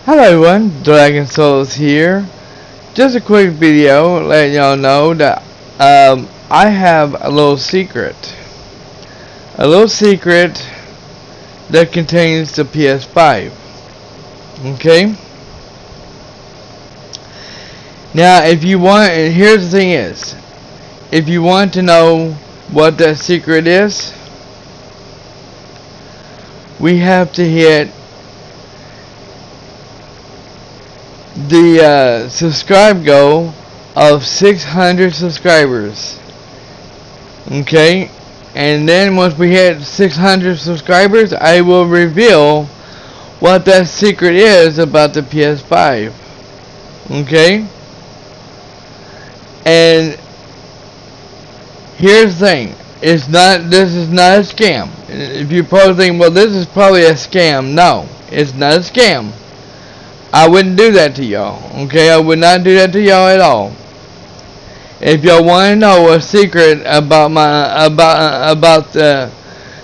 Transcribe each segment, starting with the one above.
Hello everyone, Dragon Souls here. Just a quick video letting y'all know that I have a little secret. A little secret that contains the ps5. Okay? Now if you want, and here's the thing is, if you want to know what that secret is, we have to hit the subscribe goal of 600 subscribers. Okay, and then once we hit 600 subscribers, I will reveal what that secret is about the ps5. Okay, and here's the thing, this is not a scam. If you probably think, well, this is probably a scam. No, it's not a scam. I wouldn't do that to y'all, okay? I would not do that to y'all at all. If y'all want to know a secret about my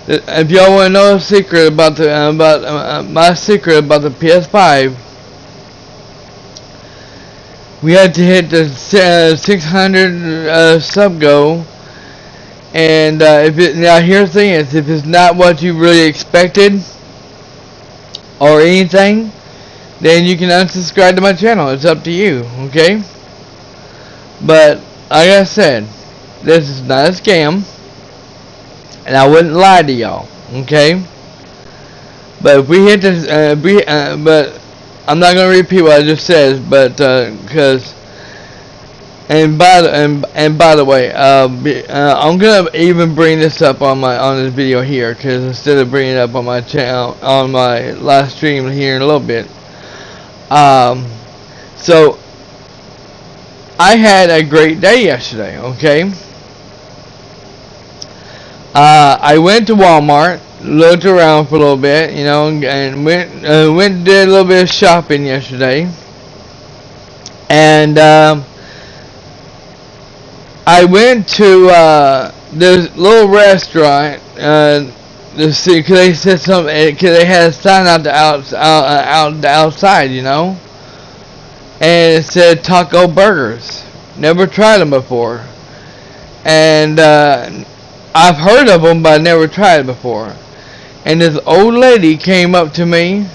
if y'all want to know a secret about my secret about the ps5, we had to hit the 600 sub goal. And now here's the thing is, if it's not what you really expected or anything, then you can unsubscribe to my channel. It's up to you, okay? But like I said, this is not a scam, and I wouldn't lie to y'all, okay? But if we hit this, but I'm not gonna repeat what I just said, but because by the way, I'm gonna even bring this up on this video here, because instead of bringing it up on my channel on my live stream here in a little bit. So I had a great day yesterday, okay? I went to Walmart, looked around for a little bit, you know, and went and did a little bit of shopping yesterday. And I went to this little restaurant because they said something, because they had a sign out the outside, you know, and it said taco burgers. Never tried them before, and I've heard of them, but I never tried it before. And this old lady came up to me.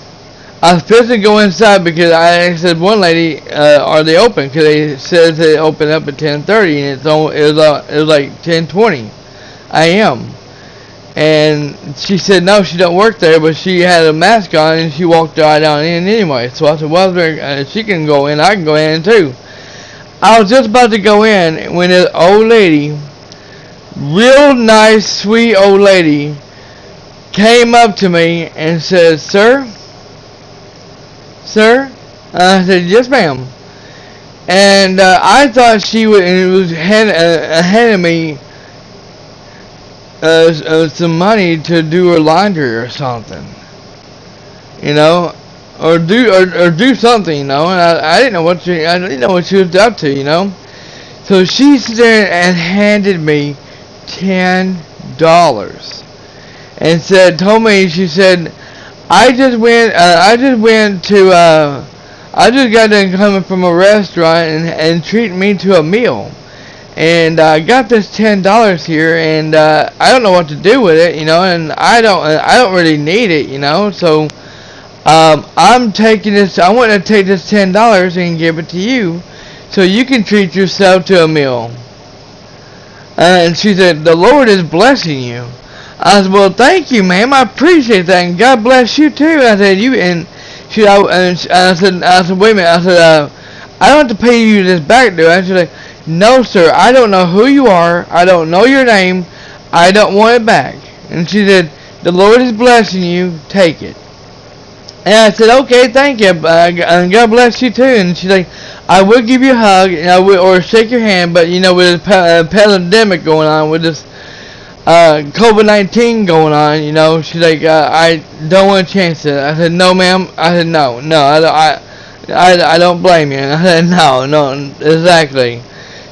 I was supposed to go inside because I said, one lady, are they open? Because they said they open up at 10:30, and it was like 10:20 a.m. And she said no, she don't work there, but she had a mask on and she walked right on in anyway. So I said, well, she can go in, I can go in too. I was just about to go in when this old lady, real nice, sweet old lady, came up to me and said, Sir? I said, yes, ma'am. And I thought she was handing me some money to do her laundry or something, you know, or do something, you know. And I didn't know what she was up to, you know. So she stood there and handed me $10 and told me, she said, I just got done coming from a restaurant and treating me to a meal. And I got this $10 here, and I don't know what to do with it, you know, and I don't really need it, you know. So I'm taking this. I want to take this $10 and give it to you, so you can treat yourself to a meal. And she said, the Lord is blessing you. I said, well, thank you, ma'am. I appreciate that, and God bless you too. I said, I said, wait a minute. I said, I don't have to pay you this back, do I? She's like, no, sir, I don't know who you are. I don't know your name. I don't want it back. And she said, the Lord is blessing you. Take it. And I said, okay, thank you. And God bless you too. And she's like, I will give you a hug, and or shake your hand, but you know, with this pandemic going on, with this COVID-19 going on, you know, she's like, I don't want to chance it. I said, no, ma'am. I said, no, I don't blame you. I said, no, exactly.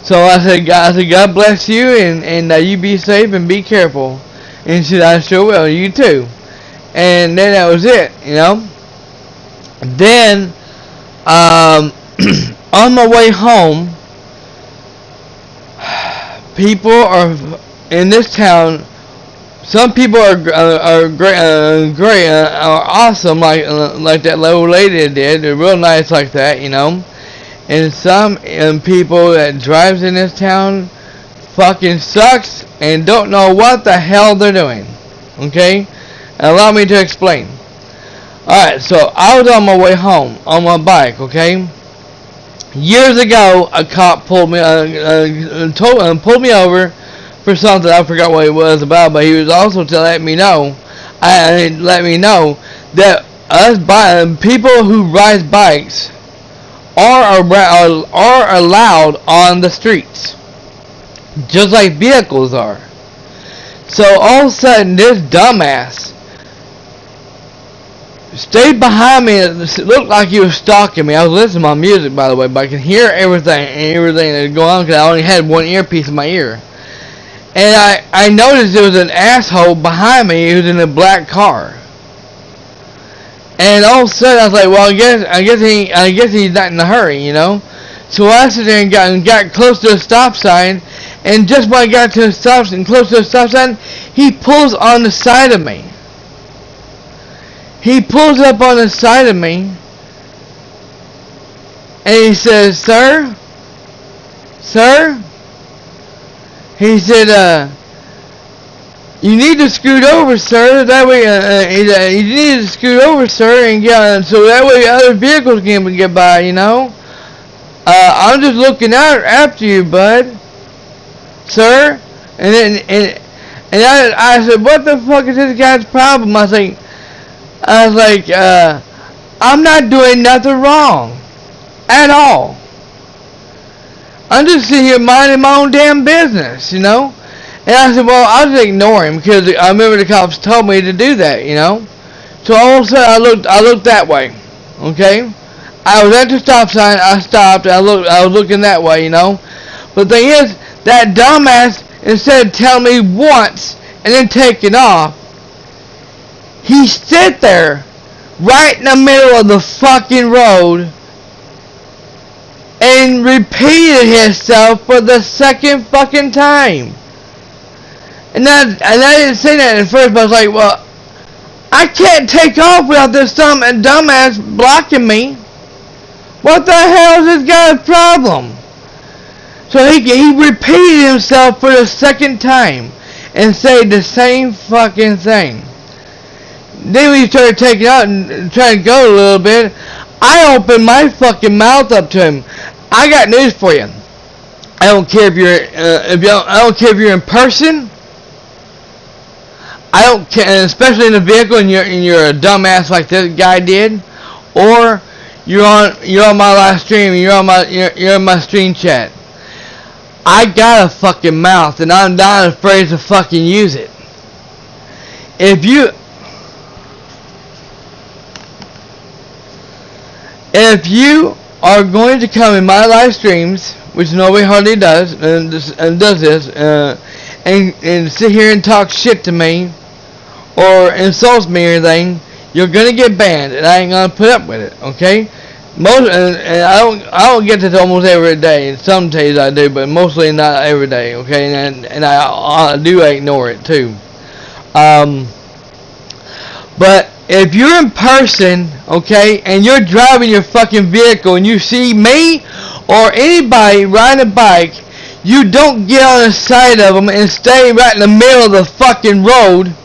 So I said, God bless you, and you be safe and be careful. And she said, I sure will. You too. And then that was it, you know. Then Um, on my way home, people are in this town. Some people are great, are awesome, like that little lady did. They're real nice like that, you know. And some people that drives in this town fucking sucks and don't know what the hell they're doing. Okay, allow me to explain. Alright, so I was on my way home on my bike, okay? Years ago, a cop pulled me over for something. I forgot what it was about, but he was also to let me know that people who ride bikes are allowed on the streets, just like vehicles are. So all of a sudden, this dumbass stayed behind me. It looked like he was stalking me. I was listening to my music, by the way, but I can hear everything that's going on because I only had one earpiece in my ear. And I noticed there was an asshole behind me. He was in a black car. And all of a sudden, I was like, well, I guess he's not in a hurry, you know. So I sit there and got close to the stop sign. And just when I got to the stop sign, close to the stop sign, he pulls on the side of me. He pulls up on the side of me, and he says, "Sir, he said, you need to scoot over, sir. That way, you need to scoot over, sir, and so that way other vehicles can get by, you know. I'm just looking out after you, bud, sir." And I said, "What the fuck is this guy's problem?" I was like, I'm not doing nothing wrong at all. I'm just sitting here minding my own damn business, you know. And I said, well, I'll just ignore him because I remember the cops told me to do that, you know. So all of a sudden I looked that way, okay. I was at the stop sign. I stopped. I was looking that way, you know. But the thing is, that dumbass, instead of telling me once and then taking off, he stood there right in the middle of the fucking road and repeated himself for the second fucking time. And I didn't say that at first, but I was like, well, I can't take off without this dumbass blocking me. What the hell is this guy's problem? So he repeated himself for the second time and said the same fucking thing. Then when he started taking out and trying to go a little bit, I opened my fucking mouth up to him. I got news for you. I don't care if you're I don't care if you're in person. I don't care, especially in a vehicle, and you're a dumbass like this guy did, or you're on my live stream, you're in my stream chat. I got a fucking mouth, and I'm not afraid to fucking use it. If you are going to come in my live streams, which nobody hardly does, and does this, and sit here and talk shit to me, or insult me or anything, you're gonna get banned, and I ain't gonna put up with it, okay? And I don't get this almost every day. Some days I do, but mostly not every day, okay? And I do ignore it too. But if you're in person, okay, and you're driving your fucking vehicle and you see me or anybody riding a bike, you don't get on the side of them and stay right in the middle of the fucking road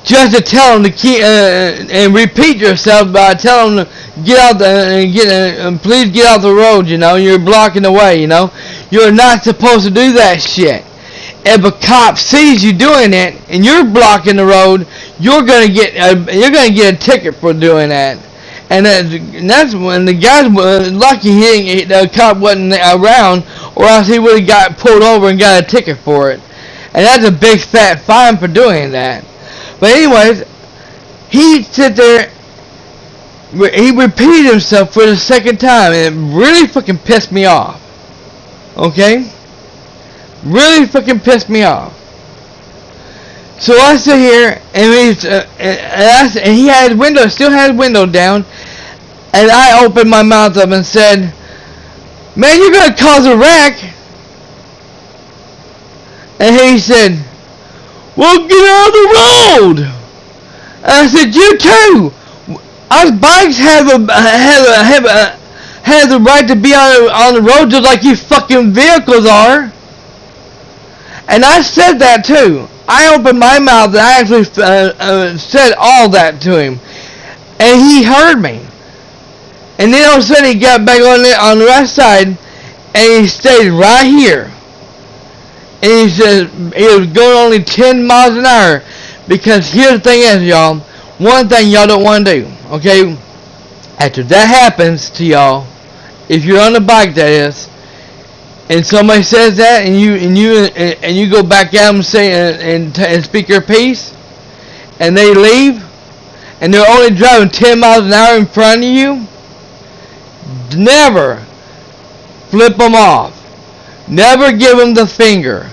just to tell them to keep and repeat yourself by telling them to get out please get off the road. You know, you're blocking the way. You know, you're not supposed to do that shit. If a cop sees you doing it and you're blocking the road, you're gonna get a ticket for doing that. And that's when the guy's lucky the cop wasn't around, or else he would have got pulled over and got a ticket for it. And that's a big fat fine for doing that. But anyways, he sit there, he repeated himself for the second time, and it really fucking pissed me off. Okay? Really fucking pissed me off. So I sit here, and he had his window, still had his window down, And I opened my mouth up and said, "Man, you're gonna cause a wreck." And he said, "Well, get out of the road." And I said, "You too. Us bikes have the right to be on the road just like you fucking vehicles are." And I said that too. I opened my mouth and I actually said all that to him, and he heard me. And then all of a sudden he got back on the right side, and he stayed right here. And he said he was going only 10 miles an hour. Because here's the thing is, y'all, one thing y'all don't want to do, okay? After that happens to y'all, if you're on the bike, that is, and somebody says that, and you go back at them and say and speak your piece, and they leave, and they're only driving 10 miles an hour in front of you, never flip them off. Never give them the finger.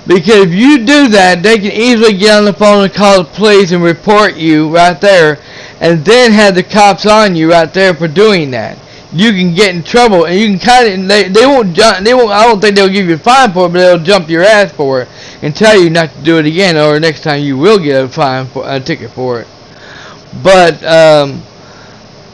Because if you do that, they can easily get on the phone and call the police and report you right there, and then have the cops on you right there for doing that. You can get in trouble, and you can kind of, they won't, I don't think they'll give you a fine for it, but they'll jump your ass for it and tell you not to do it again, or next time you will get a fine for a ticket for it.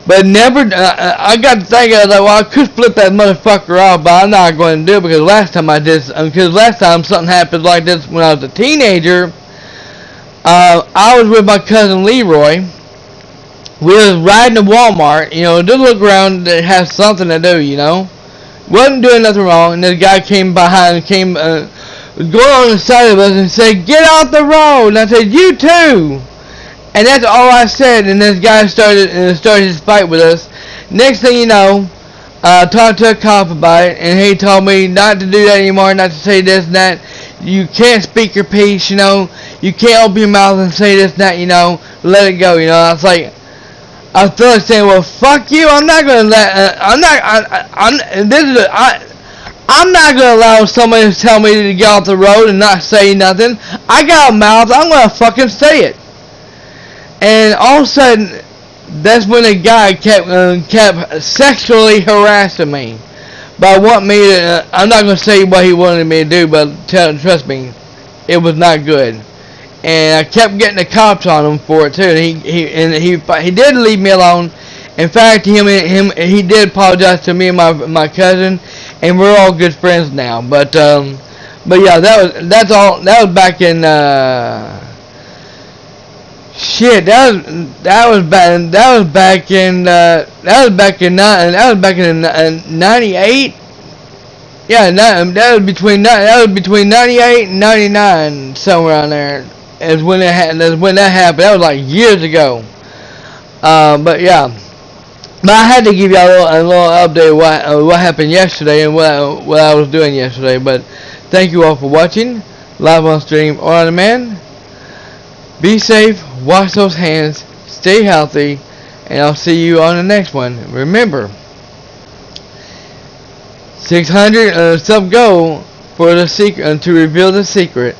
But never, I got to think, I was like, well, I could flip that motherfucker off, but I'm not going to do it because last time I did, because last time something happened like this when I was a teenager. I was with my cousin Leroy. We was riding to Walmart, you know, just look around to have something to do, you know. Wasn't doing nothing wrong, and this guy came behind, going on the side of us and said, "Get off the road!" And I said, "You too!" And that's all I said, and this guy started his fight with us. Next thing you know, I talked to a cop about it, and he told me not to do that anymore, not to say this and that. You can't speak your piece, you know. You can't open your mouth and say this and that, you know. Let it go, you know. I was like, I feel like saying, well, fuck you. I'm not gonna let. I'm not gonna allow somebody to tell me to get off the road and not say nothing. I got a mouth. I'm gonna fucking say it. And all of a sudden, that's when a guy kept sexually harassing me by wanting me to. I'm not gonna say what he wanted me to do, but trust me, it was not good. And I kept getting the cops on him for it too. And he did leave me alone. In fact, he did apologize to me and my cousin, and we're all good friends now. But yeah, that was back in shit. That was back in 98. Yeah, that was between 98 and 99, somewhere around there. Is when that happened. That was like years ago. But yeah, but I had to give y'all a little update of what happened yesterday and what I was doing yesterday. But thank you all for watching, live on stream or on demand. Be safe, wash those hands, stay healthy, and I'll see you on the next one. Remember, 600 sub goal for the secret to reveal the secret.